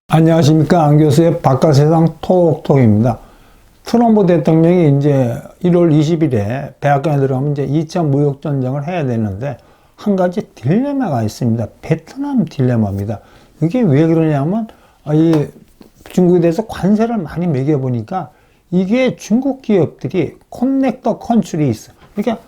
안녕하십니까. 안교수의 바깥세상 톡톡입니다. 트럼프 대통령이 이제 1월 20일에 백악관에 들어가면 이제 2차 무역전쟁을 해야 되는데 한 가지 딜레마가 있습니다. 베트남 딜레마입니다. 이게 왜 그러냐면 이 중국에 대해서 관세를 많이 매겨보니까 이게 중국 기업들이 커넥터 컨트리 있어. 그러니까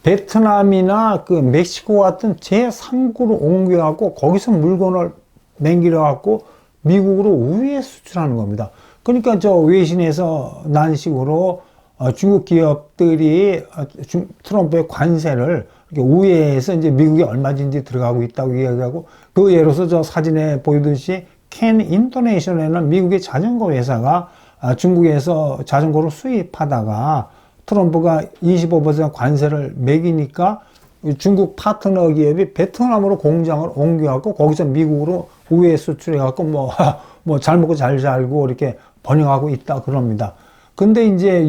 베트남이나 그 멕시코 같은 제3국으로 옮겨갖고 거기서 물건을 맹기려갖고 미국으로 우회 수출하는 겁니다. 그러니까 저 외신에서 난 식으로 중국 기업들이 트럼프의 관세를 이렇게 우회해서 이제 미국에 얼마든지 들어가고 있다고 이야기하고, 그 예로서 저 사진에 보이듯이 캔 인터내셔널에는 미국의 자전거 회사가 중국에서 자전거를 수입하다가 트럼프가 25% 관세를 매기니까 중국 파트너 기업이 베트남으로 공장을 옮겨갖고 거기서 미국으로 우회 수출해갖고 뭐 잘 먹고 잘 살고 이렇게 번영하고 있다 그럽니다. 근데 이제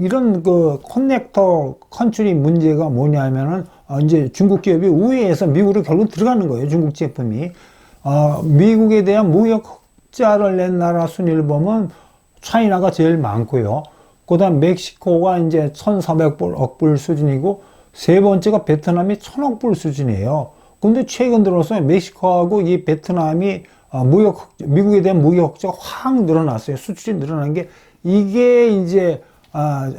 이런 그 커넥터 컨트리 문제가 뭐냐면은 이제 중국 기업이 우회해서 미국으로 결국 들어가는 거예요. 중국 제품이. 미국에 대한 무역 흑자를 낸 나라 순위를 보면 차이나가 제일 많고요. 그 다음 멕시코가 이제 1,400억 불 수준이고, 세 번째가 베트남이 1,000억 불 수준이에요. 근데 최근 들어서 멕시코하고 이 베트남이 미국에 대한 무역 흑자가 확 늘어났어요. 수출이 늘어난 게, 이게 이제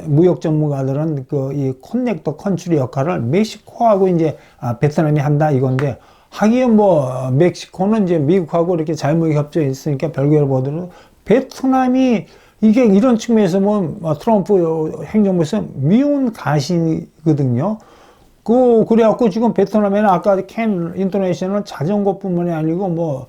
무역 전문가들은 그 이 커넥터 컨트리 역할을 멕시코하고 이제 베트남이 한다 이건데, 하긴 뭐 멕시코는 이제 미국하고 이렇게 자유무역 협정이 있으니까 별개로 보더라도 베트남이 이게 이런 측면에서 보면 트럼프 행정부에서 미운 가시거든요. 그래갖고 지금 베트남에는 아까 캔 인터내셔널은 자전거뿐만이 아니고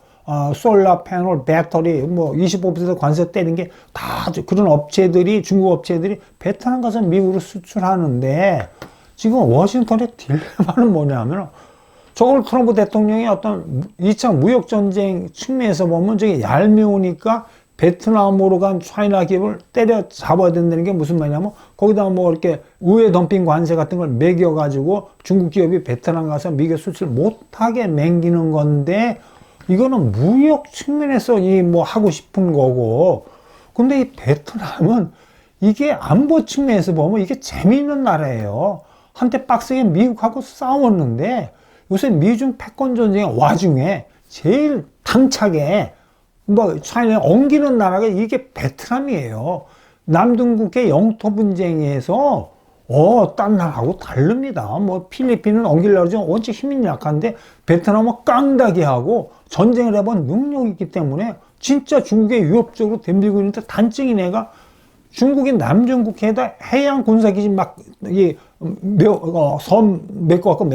솔라 패널, 배터리 25% 관세 떼는 게 다 그런 업체들이, 중국 업체들이 베트남 가서 미국으로 수출하는데, 지금 워싱턴의 딜레마는 뭐냐면 저걸 트럼프 대통령이 어떤 2차 무역전쟁 측면에서 보면 저게 얄미우니까 베트남으로 간 차이나 기업을 때려 잡아야 된다는 게 무슨 말이냐면, 거기다가 이렇게 우회 덤핑 관세 같은 걸 매겨가지고 중국 기업이 베트남 가서 미국 수출 못하게 맹기는 건데, 이거는 무역 측면에서 하고 싶은 거고, 근데 이 베트남은 이게 안보 측면에서 보면 이게 재미있는 나라예요. 한때 빡세게 미국하고 싸웠는데 요새 미중 패권 전쟁의 와중에 제일 당차게 차이나에 엉기는 나라가 이게 베트남이에요. 남중국해 영토 분쟁에서 딴 나라하고 다릅니다. 필리핀은 엉기려고 하지만 원체 힘이 약한데 베트남은 깡다기 하고 전쟁을 해본 능력이 있기 때문에 진짜 중국에 위협적으로 덤비고 있는데, 단증인 애가 중국이 남중국해에다 해양 군사기지 섬 메꿔갖고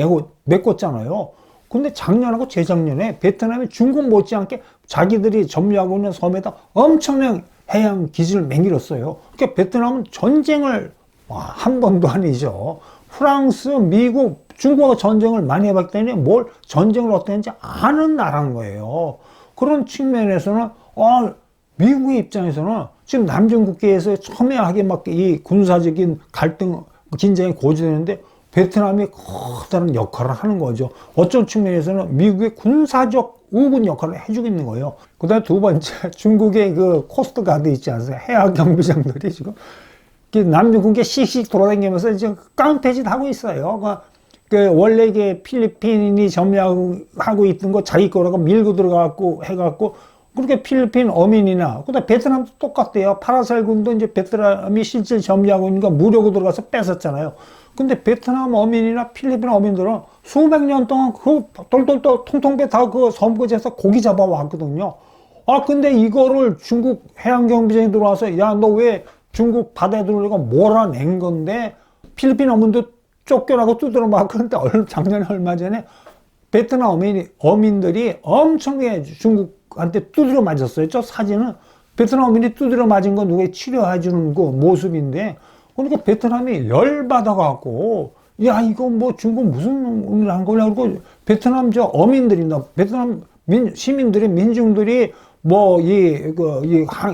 메꿨잖아요. 근데 작년하고 재작년에 베트남이 중국 못지않게 자기들이 점유하고 있는 섬에다 엄청난 해양 기지를 맹일었어요. 그러니까 베트남은 전쟁을 한 번도 아니죠. 프랑스, 미국, 중국하고 전쟁을 많이 해봤기 때문에 뭘 전쟁을 어떻게 했는지 아는 나라인 거예요. 그런 측면에서는 미국의 입장에서는 지금 남중국해에서 첨예하게 이 군사적인 갈등, 긴장이 고조되는데 베트남이 커다란 역할을 하는 거죠. 어떤 측면에서는 미국의 군사적 우군 역할을 해주고 있는 거예요. 그 다음에 두 번째, 중국의 그 코스트가드 있지 않습니까? 해양 경비장들이 지금 남중국해 씩씩 돌아다니면서 이제 깡패짓 하고 있어요. 원래 이게 필리핀이 점유하고 있던 거 자기 거라고 밀고 들어가고 해갖고, 그렇게 필리핀 어민이나, 그다음 베트남도 똑같대요. 파라셀군도 이제 베트남이 실제 점유하고 있는 거 무료로 들어가서 뺏었잖아요. 근데 베트남 어민이나 필리핀 어민들은 수백 년 동안 그 돌돌돌 통통 배 다 그 섬거지에서 고기 잡아왔거든요. 근데 이거를 중국 해양경비장이 들어와서 야, 너 왜 중국 바다에 들어오니까 몰아낸 건데, 필리핀 어민도 쫓겨나고 두드려 맞고. 그런데 작년에 얼마 전에 베트남 어민들이 엄청나게 중국한테 두드려 맞았어요. 저 사진은 베트남 어민이 두드려 맞은 거 누가 치료해 주는 그 모습인데, 그러니까 베트남이 열받아갖고, 야, 이거 중국 무슨 일을 한 거냐. 그리고 베트남 저 어민들이나 베트남 시민들이, 민중들이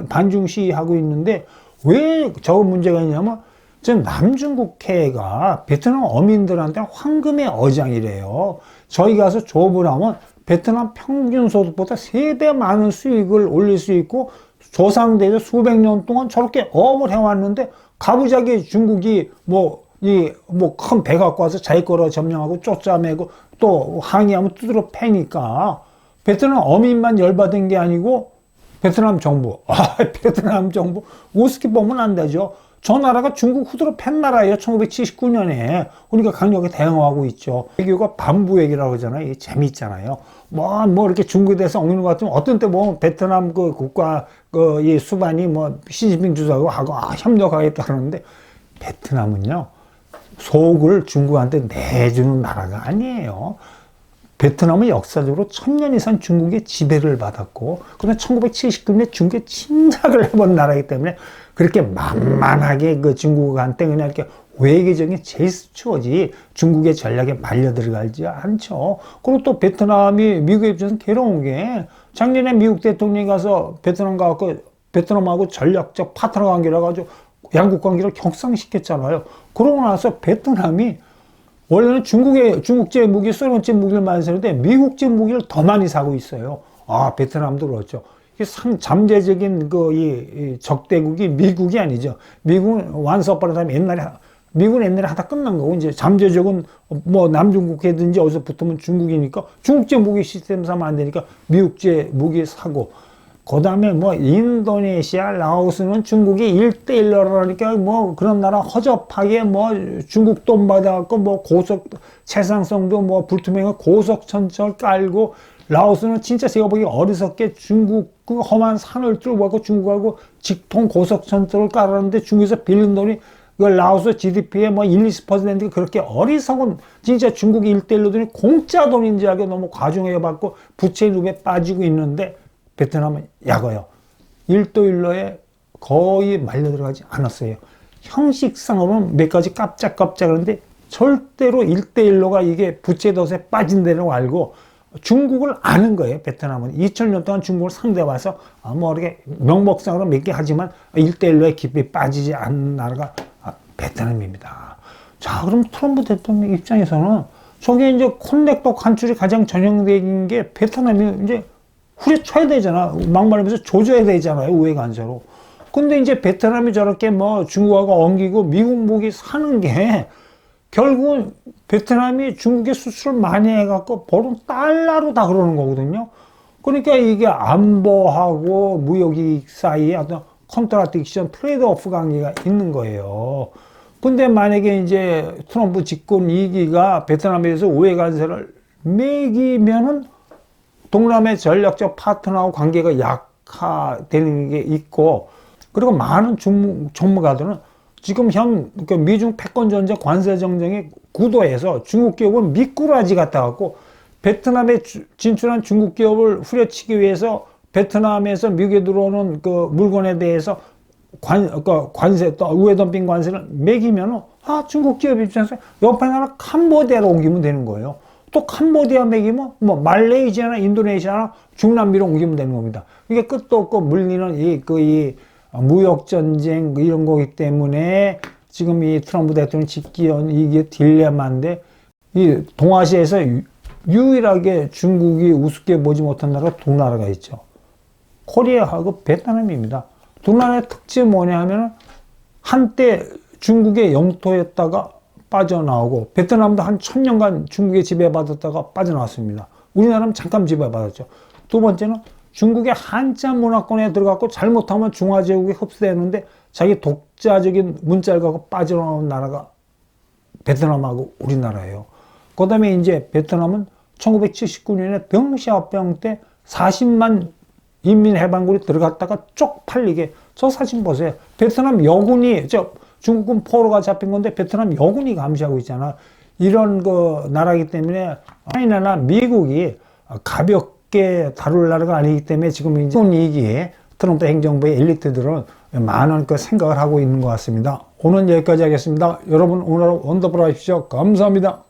반중 시위하고 있는데, 왜 저 문제가 있냐면, 즉 남중국해가 베트남 어민들한테 황금의 어장이래요. 저희 가서 조업을 하면 베트남 평균 소득보다 3배 많은 수익을 올릴 수 있고, 조상대에서 수백 년 동안 저렇게 어업을 해왔는데 가부장의 중국이 큰 배 갖고 와서 자기 거로 점령하고 쫓아내고 또 항의하면 두드러 패니까 베트남 어민만 열받은 게 아니고 베트남 정부, 베트남 정부 우습게 보면 안 되죠. 저 나라가 중국 후드로 팬 나라예요. 1979년에. 그러니까 강력하게 대응하고 있죠. 외교가 반부 외교라고 하잖아요. 재미있잖아요. 이렇게 중국에 대해서 엉기는 것 같으면 어떤 때 보면 베트남 그 국가 이 수반이 시진핑 주석하고 협력하겠다 그러는데, 베트남은요, 속을 중국한테 내주는 나라가 아니에요. 베트남은 역사적으로 1000년 이상 중국의 지배를 받았고, 그다음에 1979년에 중국에 침략을 해본 나라이기 때문에 그렇게 만만하게 그 중국한테 그냥 이렇게 외교적인 제스처지 중국의 전략에 말려 들어가지 않죠. 그리고 또 베트남이 미국에 입장에서 괴로운 게, 작년에 미국 대통령이 가서 베트남 가서 베트남하고 전략적 파트너 관계라 가지고 양국 관계를 격상시켰잖아요. 그러고 나서 베트남이 원래는 중국제 무기, 소련제 무기를 많이 사는데 미국제 무기를 더 많이 사고 있어요. 베트남도 그렇죠. 잠재적인 이 적대국이 미국이 아니죠. 미국은 완서빠르다면 미국은 옛날에 하다 끝난 거고, 이제 잠재적은 남중국해든지 어디서 붙으면 중국이니까 중국제 무기 시스템 사면 안 되니까 미국제 무기 사고, 그 다음에 인도네시아, 라오스는 중국이 1대1로라니까 그런 나라 허접하게 중국 돈 받아갖고 채상성도 불투명한 고속천철 깔고, 라오스는 진짜 제가 보기에 어리석게 중국 그 험한 산을 뚫고 가고 중국하고 직통 고속천철을 깔았는데 중국에서 빌린 돈이 그 라오스 GDP의 1~20%가 그렇게 어리석은, 진짜 중국이 1대1로 돈이 공짜 돈인 줄 알고 너무 과중해갖고 부채 늪에 빠지고 있는데, 베트남은 약어요. 1도1로에 거의 말려 들어가지 않았어요. 형식상으로는 몇 가지 깜짝깜짝 하는데 절대로 1대1로가 이게 부채 덫에 빠진다는 걸 알고 중국을 아는 거예요. 베트남은 2000년 동안 중국을 상대해봐서 이렇게 명목상으로 몇 개 하지만 1대1로에 깊이 빠지지 않는 나라가 베트남입니다. 자, 그럼 트럼프 대통령 입장에서는 저게 이제 콘넥터 간출이 가장 전형적인 게 베트남이 이제 후려쳐야 되잖아. 막말하면서 조져야 되잖아요. 우회 관세로. 근데 이제 베트남이 저렇게 중국하고 엉기고 미국 무기 사는 게 결국은 베트남이 중국에 수출을 많이 해갖고 벌은 달러로 다 그러는 거거든요. 그러니까 이게 안보하고 무역이익 사이에 어떤 컨트라딕션, 트레이드오프 관계가 있는 거예요. 근데 만약에 이제 트럼프 집권 2기가 베트남에 대해서 우회 관세를 매기면은 동남의 전략적 파트너하고 관계가 약화되는 게 있고, 그리고 많은 전문가들은 지금 그러니까 미중 패권 전쟁 관세 정쟁의 구도에서 중국 기업은 미꾸라지 같아 갖고 베트남에 진출한 중국 기업을 후려치기 위해서 베트남에서 미국에 들어오는 그 물건에 대해서 관세, 또 우회 덤핑 관세를 매기면은 중국 기업 입장에서 옆에 나라 캄보디아로 옮기면 되는 거예요. 또 캄보디아 매기면 말레이시아나 인도네시아나 중남미로 옮기면 되는 겁니다. 이게 끝도 없고 물리는 이 무역 전쟁 이런 거기 때문에 지금 이 트럼프 대통령 집권 이게 딜레마인데, 이 동아시아에서 유일하게 중국이 우습게 보지 못한 나라가 두 나라가 있죠. 코리아하고 베트남입니다. 두 나라의 특징이 뭐냐 하면 한때 중국의 영토였다가 빠져나오고, 베트남도 한 1000년간 중국에 지배받았다가 빠져나왔습니다. 우리나라는 잠깐 지배받았죠. 두 번째는 중국의 한자 문화권에 들어갔고 잘못하면 중화제국에 흡수되는데 자기 독자적인 문자를 갖고 빠져나온 나라가 베트남하고 우리나라예요. 그 다음에 이제 베트남은 1979년에 병샤오병 때 40만 인민해방군이 들어갔다가 쪽팔리게, 저 사진 보세요. 베트남 여군이, 중국군 포로가 잡힌 건데 베트남 여군이 감시하고 있잖아. 이런 그 나라이기 때문에 차이나나 미국이 가볍게 다룰 나라가 아니기 때문에 지금 이제 이기에 트럼프 행정부의 엘리트들은 많은 그 생각을 하고 있는 것 같습니다. 오늘 여기까지 하겠습니다. 여러분 오늘 원더풀 하십시오. 감사합니다.